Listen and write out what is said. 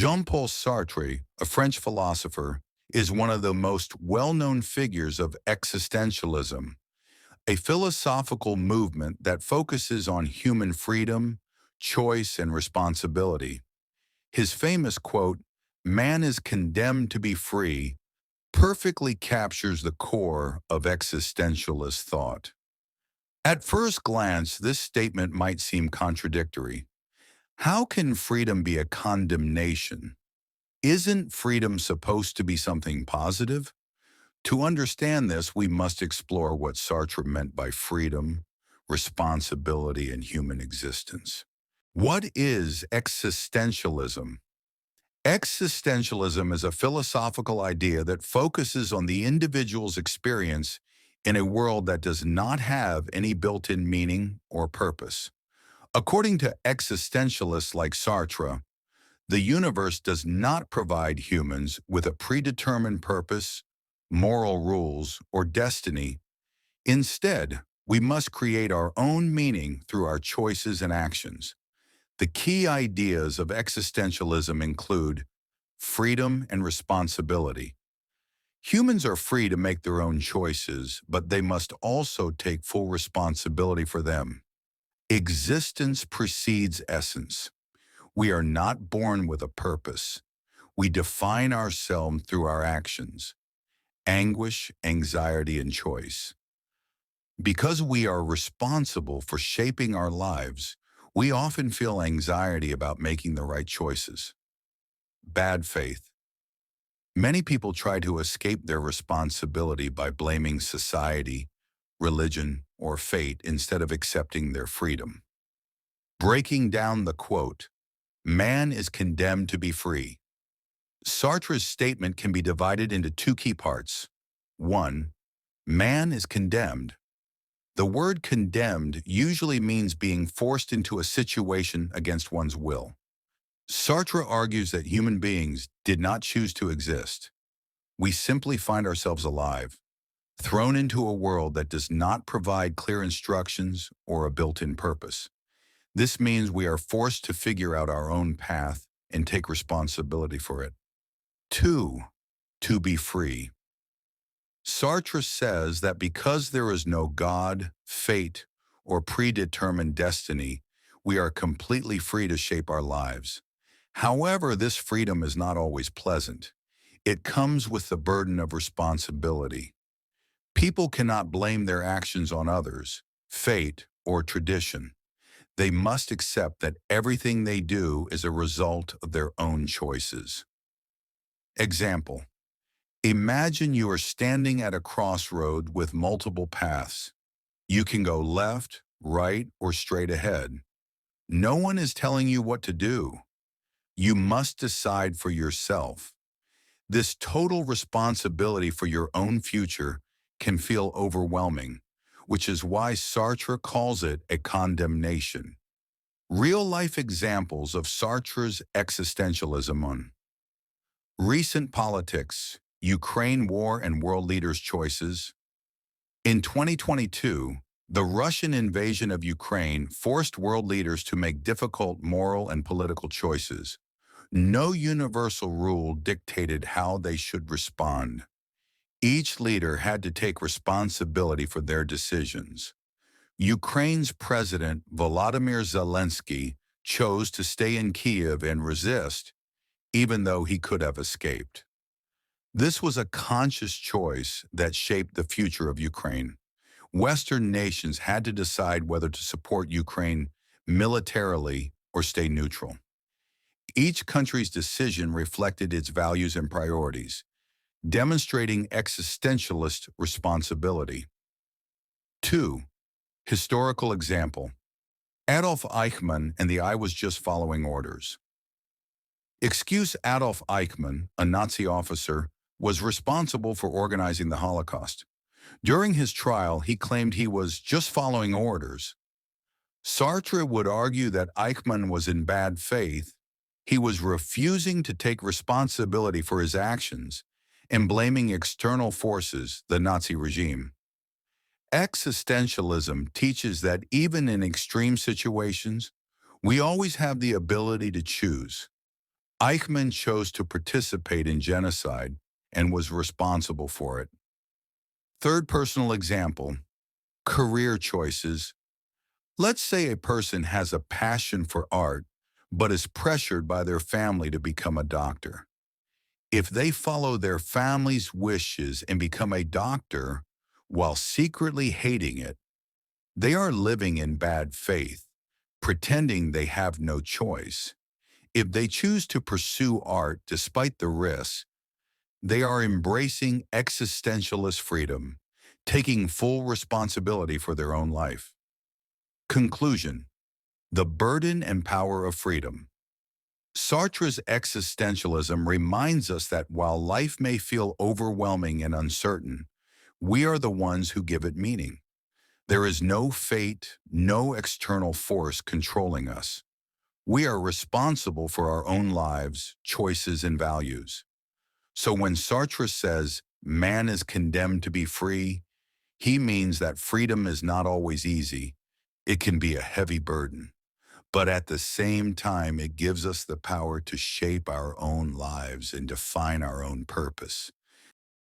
Jean-Paul Sartre, a French philosopher, is one of the most well-known figures of existentialism, a philosophical movement that focuses on human freedom, choice, and responsibility. His famous quote, "Man is condemned to be free," perfectly captures the core of existentialist thought. At first glance, this statement might seem contradictory. How can freedom be a condemnation? Isn't freedom supposed to be something positive? To understand this, we must explore what Sartre meant by freedom, responsibility, and human existence. What is existentialism? Existentialism is a philosophical idea that focuses on the individual's experience in a world that does not have any built-in meaning or purpose. According to existentialists like Sartre, the universe does not provide humans with a predetermined purpose, moral rules, or destiny. Instead, we must create our own meaning through our choices and actions. The key ideas of existentialism include freedom and responsibility. Humans are free to make their own choices, but they must also take full responsibility for them. Existence precedes essence. We are not born with a purpose. We define ourselves through our actions, anguish, anxiety, and choice. Because we are responsible for shaping our lives, we often feel anxiety about making the right choices. Bad faith. Many people try to escape their responsibility by blaming society, religion, or fate instead of accepting their freedom. Breaking down the quote, "Man is condemned to be free." Sartre's statement can be divided into two key parts. 1. Man is condemned. The word condemned usually means being forced into a situation against one's will. Sartre argues that human beings did not choose to exist. We simply find ourselves alive, thrown into a world that does not provide clear instructions or a built-in purpose. This means we are forced to figure out our own path and take responsibility for it. 2. To be free. Sartre says that because there is no God, fate, or predetermined destiny, we are completely free to shape our lives. However, this freedom is not always pleasant. It comes with the burden of responsibility. People cannot blame their actions on others, fate, or tradition. They must accept that everything they do is a result of their own choices. Example. Imagine you are standing at a crossroad with multiple paths. You can go left, right, or straight ahead. No one is telling you what to do. You must decide for yourself. This total responsibility for your own future can feel overwhelming, which is why Sartre calls it a condemnation. Real-life examples of Sartre's existentialism on recent politics, Ukraine war and world leaders' choices. In 2022, the Russian invasion of Ukraine forced world leaders to make difficult moral and political choices. No universal rule dictated how they should respond. Each leader had to take responsibility for their decisions. Ukraine's President Volodymyr Zelensky chose to stay in Kiev and resist, even though he could have escaped. This was a conscious choice that shaped the future of Ukraine. Western nations had to decide whether to support Ukraine militarily or stay neutral. Each country's decision reflected its values and priorities, demonstrating existentialist responsibility. 2. Historical example. Adolf Eichmann and the "I was just following orders." Excuse Adolf Eichmann, a Nazi officer, was responsible for organizing the Holocaust. During his trial, he claimed he was just following orders. Sartre would argue that Eichmann was in bad faith. He was refusing to take responsibility for his actions and blaming external forces, the Nazi regime. Existentialism teaches that even in extreme situations, we always have the ability to choose. Eichmann chose to participate in genocide and was responsible for it. Third personal example, career choices. Let's say a person has a passion for art, but is pressured by their family to become a doctor. If they follow their family's wishes and become a doctor while secretly hating it, they are living in bad faith, pretending they have no choice. If they choose to pursue art despite the risks, they are embracing existentialist freedom, taking full responsibility for their own life. Conclusion: the burden and power of freedom. Sartre's existentialism reminds us that while life may feel overwhelming and uncertain, we are the ones who give it meaning. There is no fate, no external force controlling us. We are responsible for our own lives, choices, and values. So when Sartre says man is condemned to be free, he means that freedom is not always easy. It can be a heavy burden. But at the same time, it gives us the power to shape our own lives and define our own purpose.